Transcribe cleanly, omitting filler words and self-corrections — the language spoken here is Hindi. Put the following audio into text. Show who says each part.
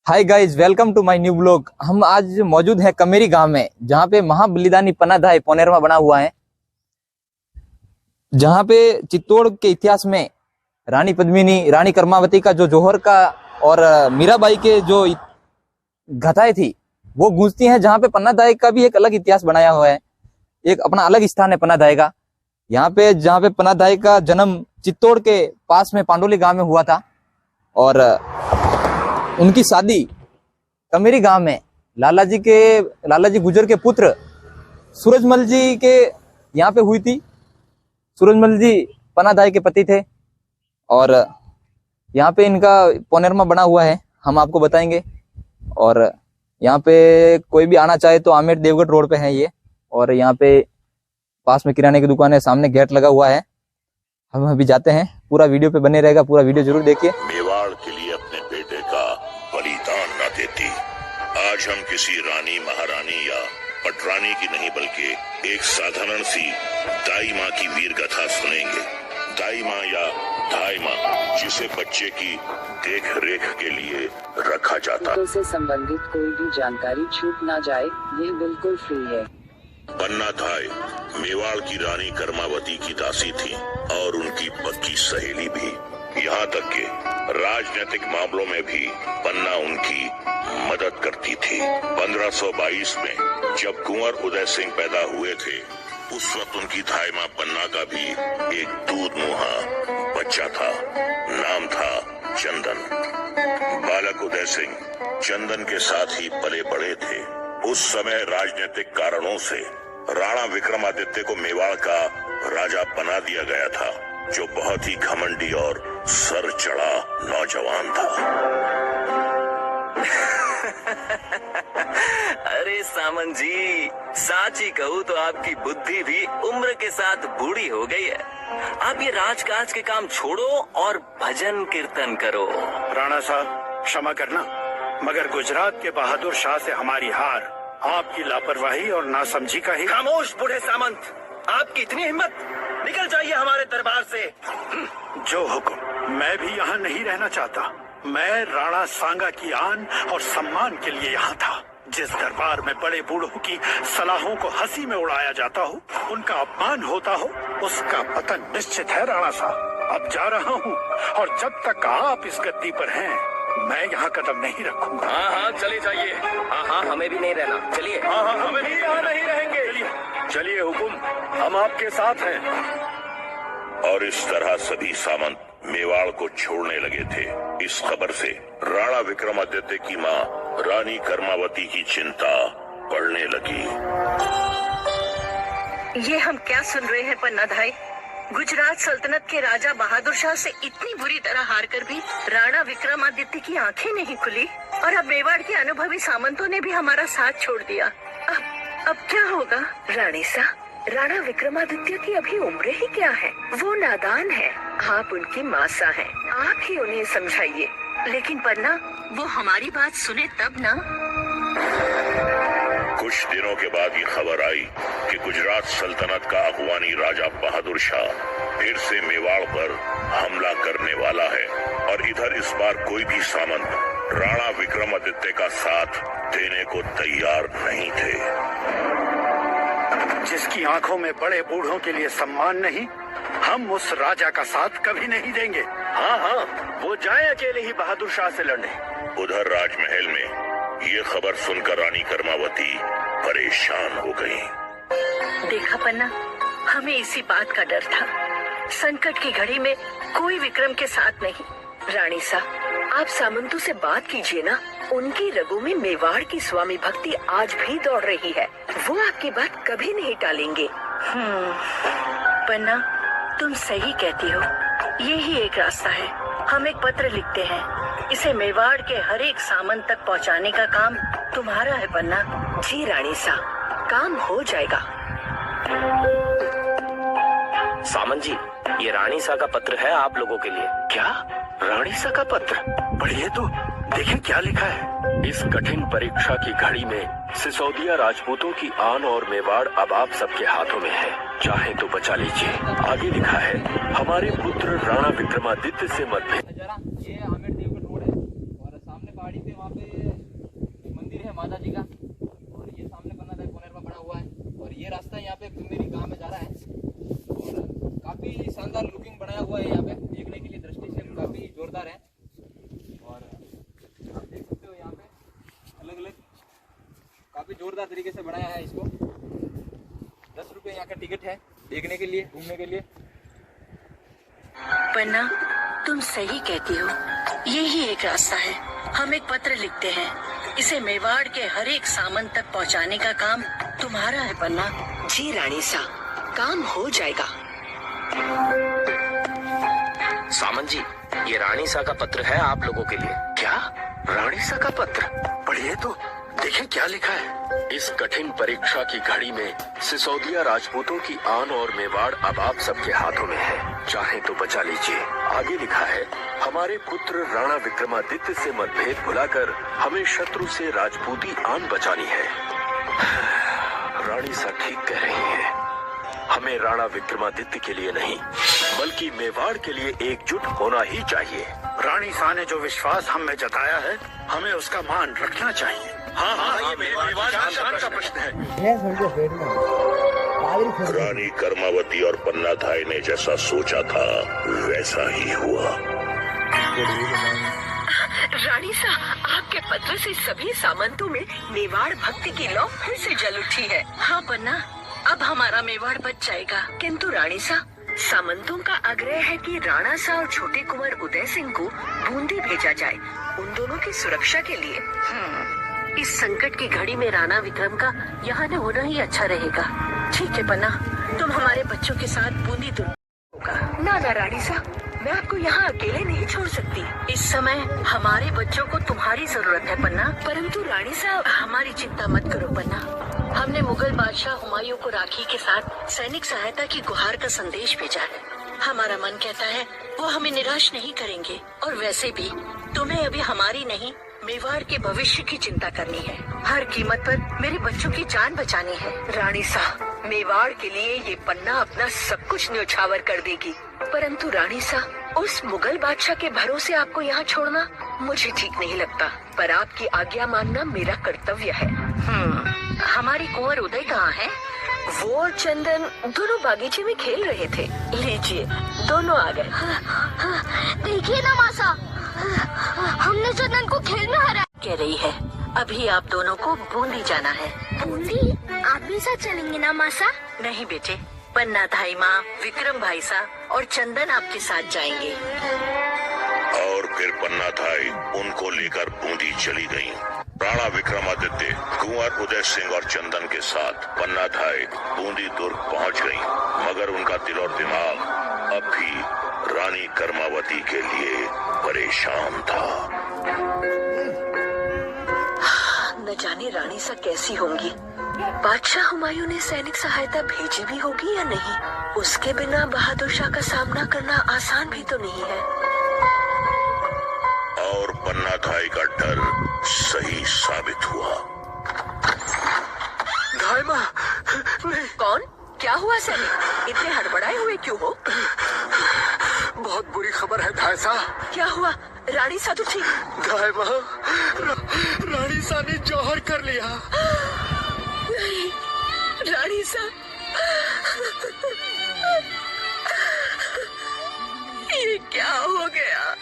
Speaker 1: Hi guys, welcome to my new blog. हम आज मौजूद हैं कमेरी गांव में, जहां पे महाबलिदानी पन्नाधाय पोनेरमा बना हुआ है, जहां पे चित्तौड़ के इतिहास में रानी पद्मिनी, रानी कर्मावती का जो जौहर का और मीराबाई के जो गाथाएं थी वो गूंजती हैं। जहां पे पन्नाधाय का भी एक अलग इतिहास बनाया हुआ है, एक अपना अलग स्थान है पन्नाधाय का। यहाँ पे जहाँ पे पन्नाधाय का जन्म चित्तौड़ के पास में पांडोली गांव में हुआ था और उनकी शादी कमेरी गांव में लालाजी गुजर के पुत्र सूरजमल जी के यहाँ पे हुई थी। सूरजमल जी पन्नाधाय के पति थे और यहाँ पे इनका पोनेरमा बना हुआ है, हम आपको बताएंगे। और यहाँ पे कोई भी आना चाहे तो आमेर देवगढ़ रोड पे है ये, और यहाँ पे पास में किराने की दुकान है, सामने गेट लगा हुआ है। हम अभी जाते हैं, पूरा वीडियो पे बने रहेगा, पूरा वीडियो जरूर देखिए।
Speaker 2: मेवाड़ के लिए अपने बेटे का बलिदान न देती, आज हम किसी रानी, महारानी या पटरानी की नहीं बल्कि एक साधारण सी दाई माँ की वीर गाथा सुनेंगे। दाई माँ या धाई माँ, जिसे बच्चे की देख रेख के लिए रखा जाता।
Speaker 3: तो से संबंधित कोई भी जानकारी छूट ना जाए, ये बिल्कुल फ्री है।
Speaker 2: पन्नाधाय मेवाड़ की रानी कर्मावती की दासी थी और उनकी पक्की सहेली भी। यहाँ तक कि राजनीतिक मामलों में भी पन्ना उनकी मदद करती थी। 1522 में जब कुंवर उदय सिंह पैदा हुए थे, उस वक्त उनकी धाई माँ पन्ना का भी एक दूध मुहा बच्चा था। नाम था चंदन। बालक उदय सिंह चंदन के साथ ही पले बड़े थे। उस समय राजनीतिक कारणों से राणा विक्रमादित्य को मेवाड़ का राजा बना दिया गया था, जो बहुत ही घमंडी और सर चढ़ा नौजवान था।
Speaker 4: अरे सामन जी, साची कहूँ तो आपकी बुद्धि भी उम्र के साथ बूढ़ी हो गई है। आप ये राजकाज के काम छोड़ो और भजन कीर्तन करो।
Speaker 5: राणा साहब, क्षमा करना, मगर गुजरात के बहादुर शाह से हमारी हार आपकी लापरवाही और नासमझी का ही।
Speaker 4: खामोश बूढ़े सामंत, आपकी इतनी हिम्मत, निकल जाइए हमारे दरबार से।
Speaker 5: जो हुक्म। मैं भी यहाँ नहीं रहना चाहता। मैं राणा सांगा की आन और सम्मान के लिए यहाँ था। जिस दरबार में बड़े बूढ़ों की सलाहों को हंसी में उड़ाया जाता हो, उनका अपमान होता हो, उसका पतन निश्चित है राणा साहब। अब जा रहा हूँ और जब तक आप इस गद्दी पर हैं, मैं यहाँ कदम नहीं रखूंगा।
Speaker 4: हाँ, चले जाइए। हाँ, हमें भी नहीं रहना, चलिए।
Speaker 5: हाँ, हमें भी यहाँ नहीं रहेंगे। चलिए हुकुम, हम आपके साथ हैं।
Speaker 2: और इस तरह सभी सामंत मेवाड़ को छोड़ने लगे थे। इस खबर से राणा विक्रमादित्य की माँ रानी कर्मावती की चिंता बढ़ने लगी।
Speaker 6: ये हम क्या सुन रहे हैं पन्नाधाय? गुजरात सल्तनत के राजा बहादुर शाह से इतनी बुरी तरह हार कर भी राणा विक्रमादित्य की आंखें नहीं खुली, और अब मेवाड़ के अनुभवी सामंतों ने भी हमारा साथ छोड़ दिया। अब क्या होगा? रानी सा, राणा विक्रमादित्य की अभी उम्र ही क्या है? वो नादान है। आप उनकी माँ सा हैं, आप ही उन्हें समझाइए। लेकिन पन्ना, वो हमारी बात सुने तब ना।
Speaker 2: कुछ दिनों के बाद ये खबर आई कि गुजरात सल्तनत का अगवानी राजा बहादुर शाह फिर से मेवाड़ पर हमला करने वाला है। और इधर इस बार कोई भी सामंत राणा विक्रमादित्य का साथ देने को तैयार नहीं थे।
Speaker 5: जिसकी आंखों में बड़े बूढ़ों के लिए सम्मान नहीं, हम उस राजा का साथ कभी नहीं देंगे।
Speaker 4: हाँ, वो जाए अकेले ही बहादुर शाह से लड़ने।
Speaker 2: उधर राजमहल में ये खबर सुनकर रानी कर्मावती परेशान हो गई।
Speaker 6: देखा पन्ना, हमें इसी बात का डर था। संकट की घड़ी में कोई विक्रम के साथ नहीं। रानी सा, आप सामंतों से बात कीजिए ना। उनकी रगों में मेवाड़ की स्वामी भक्ति आज भी दौड़ रही है। वो आपकी बात कभी नहीं टालेंगे। पन्ना, तुम सही कहती हो। यही एक रास्ता है। हम एक पत्र लिखते हैं, इसे मेवाड़ के हर एक सामंत तक पहुंचाने का काम तुम्हारा है पन्ना। जी रानी सा, काम हो जाएगा।
Speaker 4: सामंत जी, ये रानी सा का पत्र है आप लोगों के लिए।
Speaker 5: क्या? रानी सा का पत्र? पढ़िए तो, देखिए क्या लिखा है।
Speaker 7: इस कठिन परीक्षा की घड़ी में सिसोदिया राजपूतों की आन और मेवाड़ अब आप सबके हाथों में है, चाहे तो बचा लीजिए। आगे लिखा है, हमारे पुत्र राणा विक्रमादित्य से मतभेद।
Speaker 1: ये आमेर देवगढ़ रोड है और सामने पहाड़ी पे वहाँ पे जी का, और ये सामने पन्ना दाई कोनेरवा बना हुआ है, और ये रास्ता यहाँ पे मेरी गांव में जा रहा है, और काफी शानदार लुकिंग बनाया हुआ है यहाँ पे, देखने के लिए दृष्टि से काफी जोरदार है। और आप देख सकते हो यहाँ पे अलग अलग काफी जोरदार तरीके से बनाया है इसको। 10 रुपये यहाँ का टिकट है देखने के लिए, घूमने के लिए।
Speaker 6: पन्ना, तुम सही कहती हो, यही एक रास्ता है। हम एक पत्र लिखते हैं, इसे मेवाड़ के हर एक सामंत तक पहुंचाने का काम तुम्हारा है पन्ना।
Speaker 8: जी रानी सा, काम हो जाएगा।
Speaker 7: सामंत जी, ये रानी सा का पत्र है आप लोगों के लिए।
Speaker 5: क्या? रानी सा का पत्र? पढ़िए तो, देखें क्या लिखा है।
Speaker 7: इस कठिन परीक्षा की घड़ी में सिसोदिया राजपूतों की आन और मेवाड़ अब आप सबके हाथों में है, चाहे तो बचा लीजिए। आगे लिखा है, हमारे पुत्र राणा विक्रमादित्य से मतभेद भुलाकर हमें शत्रु से राजपूती आन बचानी है। रानी सा ठीक कह रही है, हमें राणा विक्रमादित्य के लिए नहीं बल्कि मेवाड़ के लिए एकजुट होना ही चाहिए।
Speaker 5: रानी सा ने जो विश्वास हम में जताया है, हमें उसका मान रखना चाहिए। हाँ, ये मेवाड़ शान का प्रश्न है।
Speaker 2: रानी कर्मावती और पन्ना धाई ने जैसा सोचा था वैसा ही हुआ।
Speaker 6: रानी सा, आपके पत्र से सभी सामंतों में मेवाड़ भक्ति की लौ फिर से जल उठी है। हाँ पन्ना, अब हमारा मेवाड़ बच जाएगा। किंतु रानी सा, सामंतों का आग्रह है कि राणा सा और छोटे कुंवर उदय सिंह को बूंदी भेजा जाए, उन दोनों की सुरक्षा के लिए। इस संकट की घड़ी में राणा विक्रम का यहाँ न होना ही अच्छा रहेगा। ठीक है पन्ना, तुम हमारे बच्चों के साथ बूंदी होगा। ना रानी सा, मैं आपको यहाँ अकेले नहीं छोड़ सकती। इस समय हमारे बच्चों को तुम्हारी जरूरत है पन्ना। परंतु रानी साहब, हमारी चिंता मत करो पन्ना। हमने मुगल बादशाह हुमायूं को राखी के साथ सैनिक सहायता की गुहार का संदेश भेजा है। हमारा मन कहता है वो हमें निराश नहीं करेंगे। और वैसे भी तुम्हें अभी हमारी नहीं, मेवाड़ के भविष्य की चिंता करनी है। हर कीमत पर मेरे बच्चों की जान बचानी है। रानी साहब, मेवाड़ के लिए ये पन्ना अपना सब कुछ न्यौछावर कर देगी। परंतु रानी साहब, उस मुगल बादशाह के भरोसे आपको यहाँ छोड़ना मुझे ठीक नहीं लगता। पर आपकी आज्ञा मानना मेरा कर्तव्य है। हमारी कुंवर उदय कहाँ है? वो और चंदन दोनों बागीचे में खेल रहे थे। लीजिए, दोनों आ गए।
Speaker 9: देखिए ना मासा, हमने चंदन को खेल में हराया।
Speaker 6: कह रही है, अभी आप दोनों को बूंदी जाना है।
Speaker 9: बूंदी? आप भी साथ चलेंगे ना मासा?
Speaker 6: नहीं बेटे, पन्ना धाई माँ, विक्रम भाई सा और चंदन आपके साथ जाएंगे।
Speaker 2: और फिर पन्ना धाई उनको लेकर बूंदी चली गयी। राणा विक्रमादित्य कुंवर उदय सिंह और चंदन के साथ पन्ना धाई बूंदी दुर्ग पहुंच गयी, मगर उनका दिल और दिमाग अब भी रानी कर्मावती के लिए परेशान था।
Speaker 6: न जाने रानी सा कैसी होंगी। बादशाह हुमायूं ने सैनिक सहायता भेजी भी होगी या नहीं। उसके बिना बहादुर शाह का सामना करना आसान भी तो नहीं है।
Speaker 2: और पन्ना धाई का डर सही साबित हुआ।
Speaker 5: धाई माँ,
Speaker 6: कौन? क्या हुआ सैनिक? इतने हड़बड़ाए हुए क्यों हो?
Speaker 5: बहुत बुरी खबर है धाई साहब।
Speaker 6: क्या हुआ? रानी सा तो ठीक।
Speaker 5: धाई माँ, रानी सा ने जौहर कर लिया।
Speaker 6: नहीं, रानी सा, ये क्या हो गया?